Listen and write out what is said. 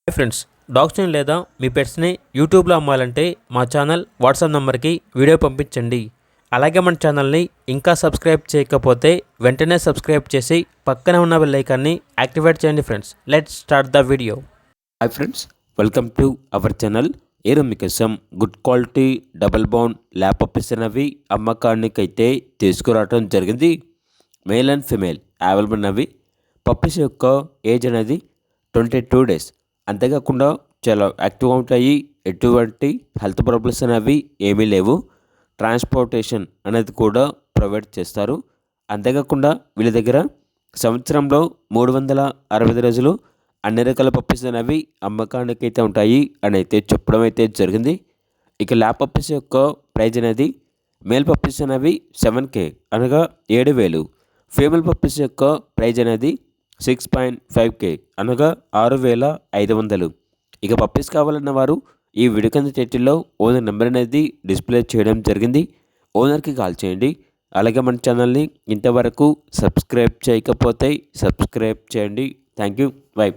Hi friends, డాగ్స్ని లేదా మీ పెట్స్ని యూట్యూబ్లో అమ్మాలంటే మా ఛానల్ వాట్సాప్ నెంబర్కి వీడియో పంపించండి. అలాగే మన ఛానల్ని ఇంకా సబ్స్క్రైబ్ చేయకపోతే వెంటనే సబ్స్క్రైబ్ చేసి పక్కనే ఉన్న బెల్ ఐకాన్ని యాక్టివేట్ చేయండి. Friends, let's start the video. Hi friends, welcome to our channel. ఈరోజు మీకోసం good quality double bound lap puppies అనేవి అమ్మకానికైతే తీసుకురావడం జరిగింది. మేల్ అండ్ ఫిమేల్ అవైలబుల్ ఉన్నవి. పప్పీస్ యొక్క ఏజ్ అనేది 22 days. అంతేకాకుండా చాలా యాక్టివ్గా ఉంటాయి. ఎటువంటి హెల్త్ ప్రాబ్లమ్స్ అనేవి ఏమీ లేవు. ట్రాన్స్పోర్టేషన్ అనేది కూడా ప్రొవైడ్ చేస్తారు. అంతేకాకుండా వీళ్ళ దగ్గర సంవత్సరంలో 365 రోజులు అన్ని రకాల పప్పీస్ అనేవి అమ్మకానికి అయితే ఉంటాయి అని అయితే చెప్పడం అయితే జరిగింది. ఇక ల్యాబ్ పప్పీస్ యొక్క ప్రైజ్ అనేది మేల్ పప్పీస్ అనేవి 7K అనగా 7,000. ఫీమేల్ పప్పీస్ యొక్క ప్రైజ్ అనేది 6.5K అనగా 6,500. ఇక పప్పీస్ కావాలన్న వారు ఈ వీడియో కింద టైటిల్లో ఓనర్ నెంబర్ అనేది డిస్ప్లే చేయడం జరిగింది. ఓనర్కి కాల్ చేయండి. అలాగే మన ఛానల్ని ఇంతవరకు సబ్స్క్రైబ్ చేయకపోతే సబ్స్క్రైబ్ చేయండి. Thank you. బై.